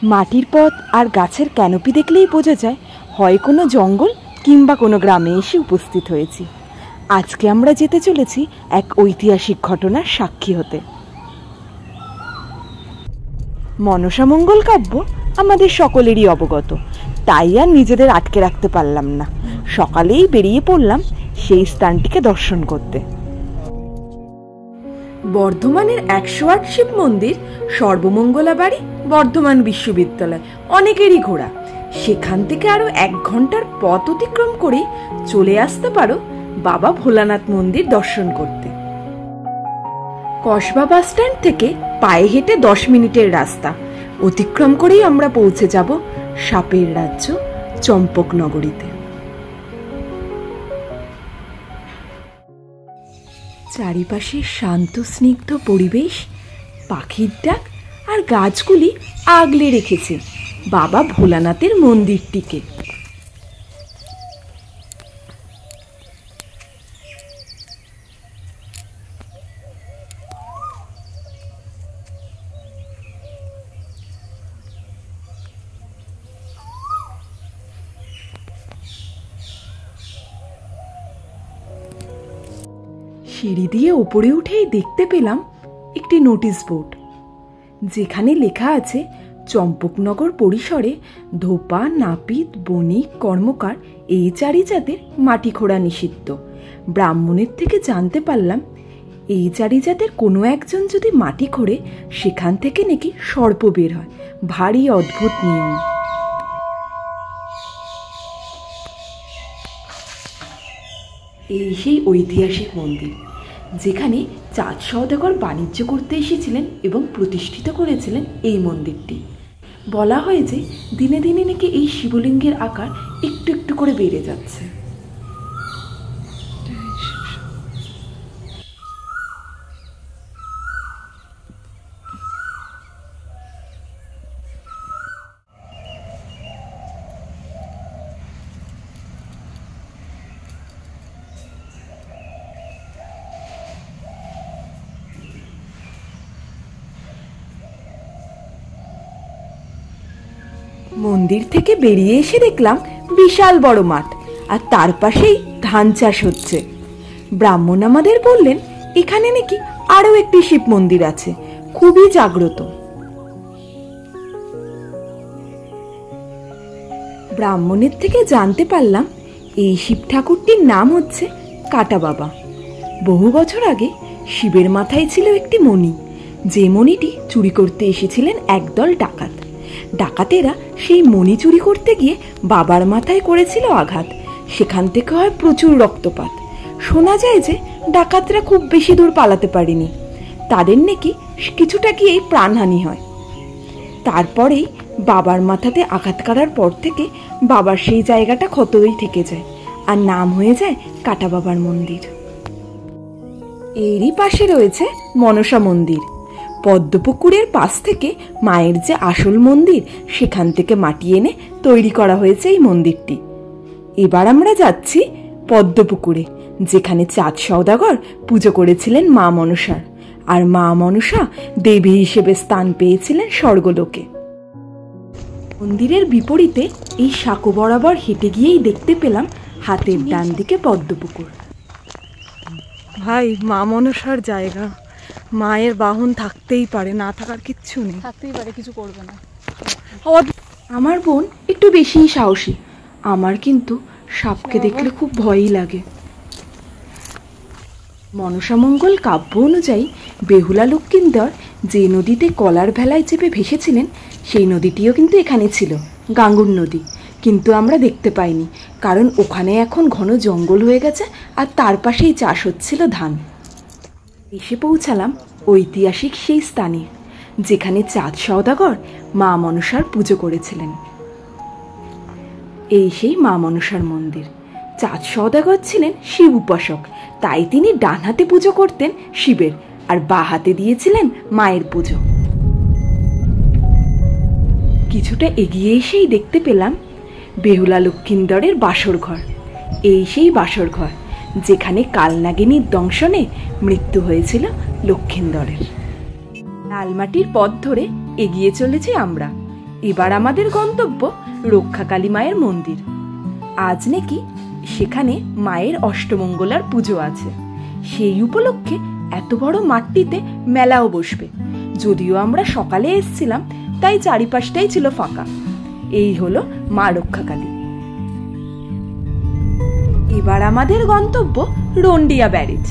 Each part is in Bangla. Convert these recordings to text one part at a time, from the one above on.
মাটির পথ আর গাছের ক্যানোপি দেখলেই বোঝা যায় হয় কোনো জঙ্গল কিংবা কোনো গ্রামে এসে উপস্থিত হয়েছি। আজকে আমরা যেতে চলেছি এক ঐতিহাসিক ঘটনার সাক্ষী হতে। মনসামঙ্গল কাব্য আমাদের সকলেরই অবগত, তাই আর নিজেদের আটকে রাখতে পারলাম না। সকালেই বেরিয়ে পড়লাম সেই স্থানটিকে দর্শন করতে। বর্ধমানের ১০৮ শিব মন্দির, সর্বমঙ্গলা বাড়ি, বর্ধমান বিশ্ববিদ্যালয় অনেকেরই ঘোরা। সেখান থেকে আরো ১ ঘন্টার পথ অতিক্রম করে চলে আসতে পারো বাবা ভোলানাথ মন্দির দর্শন করতে। কসবা বাস স্ট্যান্ড থেকে পায়ে হেঁটে ১০ মিনিটের রাস্তা অতিক্রম করেই আমরা পৌঁছে যাব সাপের রাজ্য চম্পকনগরীতে। চারিপাশে শান্ত স্নিগ্ধ পরিবেশ, পাখির ডাক আর গাছগুলি আগলে রেখেছে বাবা ভোলানাথের মন্দিরটিকে। সিঁড়ি দিয়ে ওপরে উঠেই দেখতে পেলাম একটি নোটিশ বোর্ড, যেখানে লেখা আছে চম্পকনগর পরিসরে ধোপা, নাপিত, বণিক, কর্মকার এই ৪ জাতের মাটি খোঁড়া নিষিদ্ধ। ব্রাহ্মণের থেকে জানতে পারলাম এই ৪ জাতের কোনো একজন যদি মাটি খোঁড়ে সেখান থেকে নাকি সর্প বের হয়। ভারী অদ্ভুত নিয়ম। এই সেই ঐতিহাসিক মন্দির যেখানে চাঁদ সওদাগর বাণিজ্য করতে এসেছিলেন এবং প্রতিষ্ঠিত করেছিলেন এই মন্দিরটি। বলা হয় যে দিনে দিনে নাকি এই শিবলিঙ্গের আকার একটু একটু করে বেড়ে যাচ্ছে। মন্দির থেকে বেরিয়ে এসে দেখলাম বিশাল বড় মাঠ, আর তার পাশেই ধান চাষ হচ্ছে। ব্রাহ্মণ আমাদের বললেন এখানে নাকি আরো একটি শিব মন্দির আছে, খুবই জাগ্রত। ব্রাহ্মণের থেকে জানতে পারলাম এই শিব ঠাকুরটির নাম হচ্ছে কাটা বাবা। বহু বছর আগে শিবের মাথায় ছিল একটি মণি, যে মণিটি চুরি করতে এসেছিলেন একদল ডাকাত। ডাকাতেরা সেই মণি চুরি করতে গিয়ে বাবার মাথায় করেছিল আঘাত। সেখান থেকে হয় প্রচুর রক্তপাত। শোনা যায় যে ডাকাতরা খুব বেশি দূর পালাতে পারেনি, তাদের নাকি কিছুটা গিয়েই প্রাণহানি হয়। তারপরেই বাবার মাথাতে আঘাত করার পর থেকে বাবার সেই জায়গাটা ক্ষতই থেকে যায়, আর নাম হয়ে যায় কাটা বাবার মন্দির। এরই পাশে রয়েছে মনসা মন্দির। পদ্মপুকুরের পাশ থেকে মায়ের যে আসল মন্দির, সেখান থেকে মাটি এনে তৈরি করা হয়েছে এই মন্দিরটি। এবার আমরা যাচ্ছি পদ্মপুকুরে, যেখানে চাঁদ সওদাগর পুজো করেছিলেন মা মনসার, আর মা মনসা দেবী হিসেবে স্থান পেয়েছিলেন স্বর্গলোকে। মন্দিরের বিপরীতে এই সাঁকো বরাবর হেঁটে গিয়েই দেখতে পেলাম হাতের ডান দিকে পদ্মপুকুর। ভাই, মা মনসার জায়গা, মায়ের বাহন থাকতেই পারে, না থাকার কিচ্ছু নেই। থাকতেই পারে, কিছু করবে না। আমার বোন একটু বেশিই সাহসী, আমার কিন্তু সাপকে দেখলে খুব ভয়ই লাগে। মনসামঙ্গল কাব্য অনুযায়ী বেহুলা লক্ষ্মীন্দর যে নদীতে কলার ভেলায় চেপে ভেসেছিলেন, সেই নদীটিও কিন্তু এখানে ছিল, গাঙ্গুর নদী। কিন্তু আমরা দেখতে পাইনি, কারণ ওখানে এখন ঘন জঙ্গল হয়ে গেছে, আর তার পাশেই চাষ হচ্ছিল ধান। এসে পৌঁছালাম ঐতিহাসিক সেই স্থানে, যেখানে চাঁদ সওদাগর মা মনসার পুজো করেছিলেন। এই সেই মা মনসার মন্দির। চাঁদ সওদাগর ছিলেন শিব উপাসক, তাই তিনি ডান হাতে পুজো করতেন শিবের, আর বাঁ হাতে দিয়েছিলেন মায়ের পুজো। কিছুটা এগিয়ে এসেই দেখতে পেলাম বেহুলা লক্ষ্মীন্দরের বাসর ঘর। এই সেই বাসর ঘর যেখানে কালনাগিনীর দংশনে মৃত্যু হয়েছিল লক্ষ্মীন্দরের। লালমাটির পথ ধরে এগিয়ে চলেছি আমরা। এবার আমাদের গন্তব্য রক্ষাকালী মায়ের মন্দির। আজ নাকি সেখানে মায়ের অষ্টমঙ্গলার পুজো আছে। সেই উপলক্ষে এত বড় মাঠটিতে মেলাও বসবে। যদিও আমরা সকালে এসেছিলাম, তাই চারিপাশটাই ছিল ফাঁকা। এই হলো মা রক্ষাকালী। এবার আমাদের গন্তব্য রন্ডিয়া ব্যারেজ।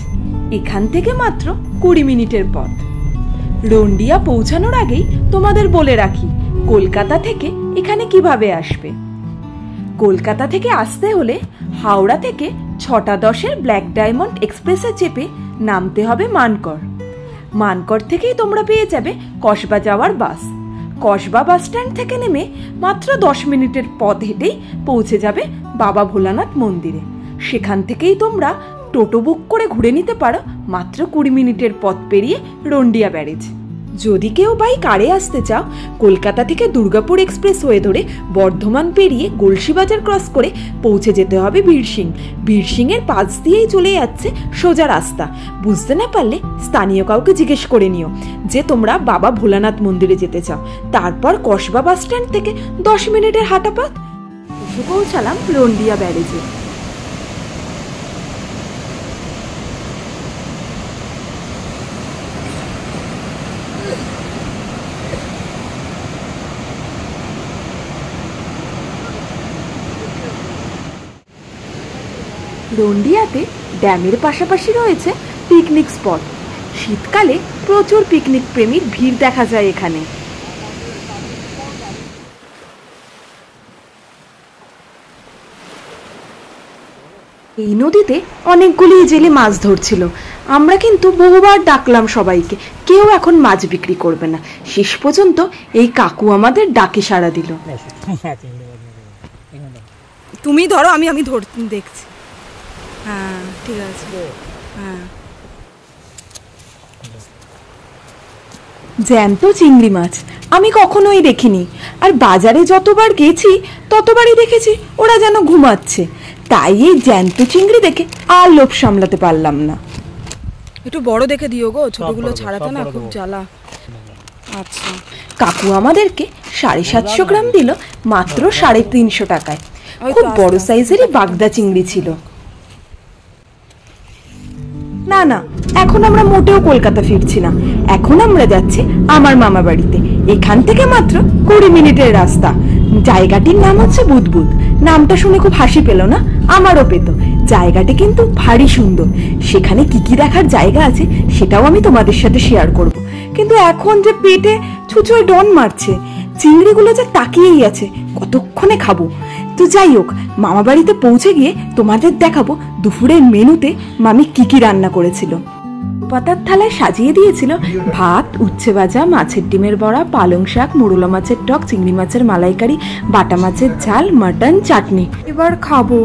এখান থেকে মাত্র 20 মিনিটের পথ। রন্ডিয়া পৌঁছানোর আগেই তোমাদের বলে রাখি কলকাতা থেকে এখানে কিভাবে আসবে। কলকাতা থেকে আসতে হলে হাওড়া থেকে 6:10 ব্ল্যাক ডায়মন্ড এক্সপ্রেসে চেপে নামতে হবে মানকর। মানকর থেকেই তোমরা পেয়ে যাবে কসবা যাওয়ার বাস। কসবা বাস স্ট্যান্ড থেকে নেমে মাত্র 10 মিনিটের পথ হেঁটেই পৌঁছে যাবে বাবা ভোলানাথ মন্দিরে। সেখান থেকেই তোমরা টোটো বুক করে ঘুরে নিতে পারো মাত্র 20 মিনিটের পথ পেরিয়ে রন্ডিয়া ব্যারেজ। যদি কেউ বাই কারে আসতে চাও, কলকাতা থেকে দুর্গাপুর এক্সপ্রেস হয়ে ধরে বর্ধমান পেরিয়ে গলসিবাজার ক্রস করে পৌঁছে যেতে হবে বীরসিং। বীরসিংয়ের পাশ দিয়েই চলে যাচ্ছে সোজা রাস্তা। বুঝতে না পারলে স্থানীয় কাউকে জিজ্ঞেস করে নিও যে তোমরা বাবা ভোলানাথ মন্দিরে যেতে চাও। তারপর কসবা বাস স্ট্যান্ড থেকে 10 মিনিটের হাঁটা পথ। এসে পৌঁছালাম রন্ডিয়া ব্যারেজে। রন্ডিয়াতে ড্যামের পাশাপাশি রয়েছে পিকনিক স্পট। শীতকালে প্রচুর পিকনিক প্রেমীর ভিড় দেখা যায় এখানে। এই নদীতে অনেকগুলি জেলে মাছ ধরছিল। আমরা কিন্তু বহুবার ডাকলাম সবাইকে, কেউ এখন মাছ বিক্রি করবে না। শেষ পর্যন্ত এই কাকু আমাদের ডাকে সাড়া দিল। তুমি ধরো, আমি দেখছি। হ্যাঁ ঠিক আছে। হ্যাঁ, জ্যান্ত চিংড়ি মাছ আমি কখনোই দেখিনি। আর বাজারে যতবার গেছি ততবারই দেখেছি ওরা যেন ঘুমাচ্ছে। তাই এই জ্যান্ত চিংড়ি দেখে আর লোভ সামলাতে পারলাম না। একটু বড় দেখে দিও গো, ছোটগুলো ছাড়াতে না খুব জ্বালা। আচ্ছা, কাকু আমাদেরকে 750 গ্রাম দিল মাত্র 350 টাকায়। খুব বড় সাইজেরই বাগদা চিংড়ি ছিল। না না, এখন আমরা মোটেও কলকাতা ফিরছি না। এখন আমরা যাচ্ছি আমার মামা বাড়িতে। এখান থেকে মাত্র 20 মিনিটের রাস্তা। জায়গাটির নাম হচ্ছে বুদবুদ। নামটা শুনে খুব হাসি পেল না? আমারও পেত। জায়গাটি কিন্তু ভারী সুন্দর। সেখানে কি কি দেখার জায়গা আছে সেটাও আমি তোমাদের সাথে শেয়ার করব। কিন্তু এখন যে পেটে ছুঁচোয় ডন মারছে, চিংড়িগুলো যে তাকিয়েই আছে কতক্ষণে খাবো। তো যাই হোক, মামা বাড়িতে পৌঁছে গিয়ে তোমাদের দেখাবো দুপুরের মেনুতে মামি কি কি রান্না করেছিল। পাতার থালায় সাজিয়ে দিয়েছিল ভাত, উচ্ছে ভাজা, মাছের ডিমের বড়া, পালং শাক, মোরলা মাছের টক, চিংড়ি মাছের মালাইকারি, বাটা মাছের ঝাল, মাটন, চাটনি। এবার খাবো।